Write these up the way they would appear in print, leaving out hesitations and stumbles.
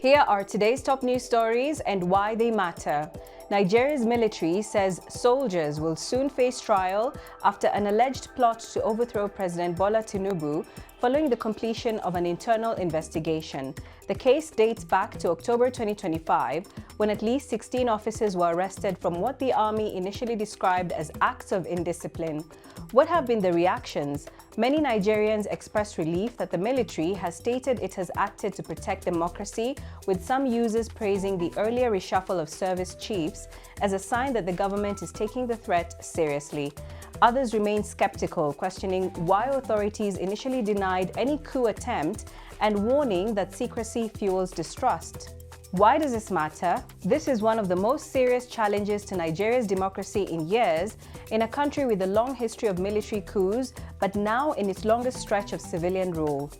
Here are today's top news stories and why they matter. Nigeria's military says soldiers will soon face trial after an alleged plot to overthrow President Bola Tinubu following the completion of an internal investigation. The case dates back to October 2025, when at least 16 officers were arrested from what the army initially described as acts of indiscipline. What have been the reactions? Many Nigerians expressed relief that the military has stated it has acted to protect democracy, with some users praising the earlier reshuffle of service chiefs as a sign that the government is taking the threat seriously. Others remain skeptical, questioning why authorities initially denied any coup attempt and warning that secrecy fuels distrust. Why does this matter? This is one of the most serious challenges to Nigeria's democracy in years, in a country with a long history of military coups, but now in its longest stretch of civilian rule.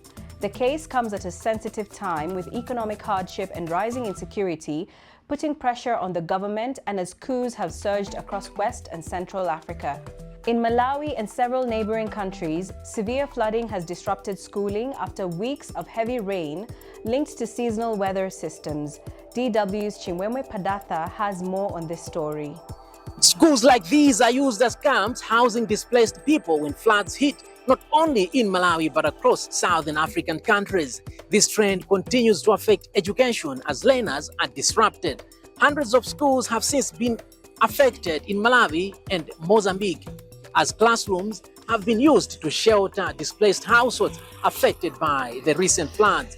The case comes at a sensitive time, with economic hardship and rising insecurity putting pressure on the government, and as coups have surged across West and Central Africa. In Malawi and several neighboring countries, severe flooding has disrupted schooling after weeks of heavy rain linked to seasonal weather systems. DW's Chimwemwe Padatha has more on this story. Schools like these are used as camps housing displaced people when floods hit, not only in Malawi but across southern African countries. This trend continues to affect education as learners are disrupted. Hundreds of schools have since been affected in Malawi and Mozambique, as classrooms have been used to shelter displaced households affected by the recent floods.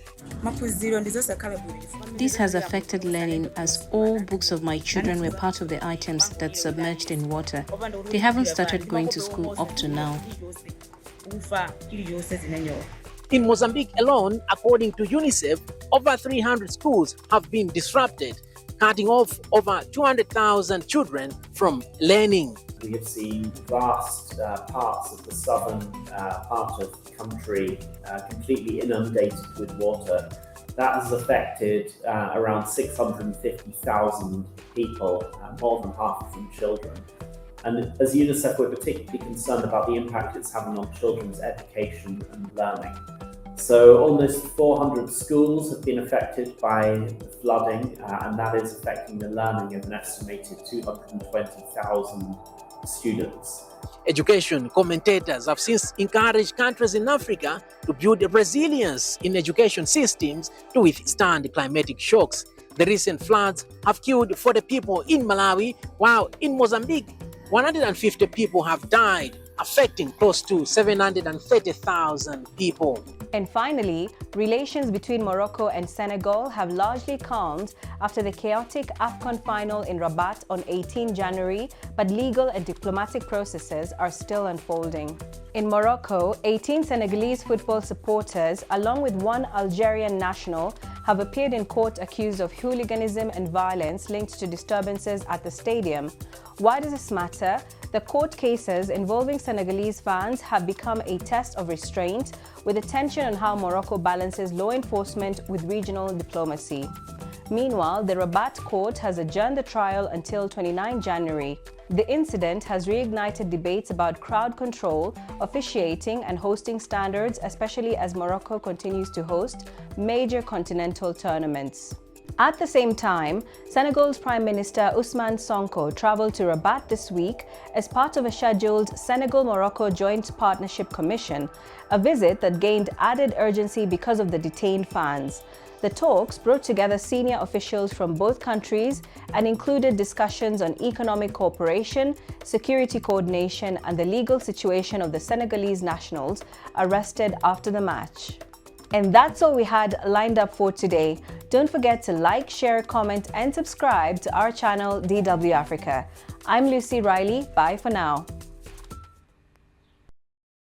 This has affected learning, as all books of my children were part of the items that submerged in water. They haven't started going to school up to now. In Mozambique alone, according to UNICEF, over 300 schools have been disrupted, cutting off over 200,000 children from learning. We have seen vast parts of the southern part of the country completely inundated with water. That has affected around 650,000 people, more than half of them children. And as UNICEF, we're particularly concerned about the impact it's having on children's education and learning. So almost 400 schools have been affected by the flooding, and that is affecting the learning of an estimated 220,000 students. Education commentators have since encouraged countries in Africa to build resilience in education systems to withstand climatic shocks. The recent floods have killed 40 people in Malawi, while in Mozambique, 150 people have died, affecting close to 730,000 people. And finally, relations between Morocco and Senegal have largely calmed after the chaotic AFCON final in Rabat on 18 January, but legal and diplomatic processes are still unfolding. In Morocco, 18 Senegalese football supporters, along with one Algerian national, have appeared in court accused of hooliganism and violence linked to disturbances at the stadium. Why does this matter? The court cases involving Senegalese fans have become a test of restraint, with attention on how Morocco balances law enforcement with regional diplomacy. Meanwhile, the Rabat court has adjourned the trial until 29 January. The incident has reignited debates about crowd control, officiating and hosting standards, especially as Morocco continues to host major continental tournaments. At the same time, Senegal's Prime Minister Ousmane Sonko traveled to Rabat this week as part of a scheduled Senegal-Morocco Joint Partnership Commission, a visit that gained added urgency because of the detained fans. The talks brought together senior officials from both countries and included discussions on economic cooperation, security coordination, and the legal situation of the Senegalese nationals arrested after the match. And that's all we had lined up for today. Don't forget to like, share, comment, and subscribe to our channel DW Africa. I'm Lucy Riley. Bye for now.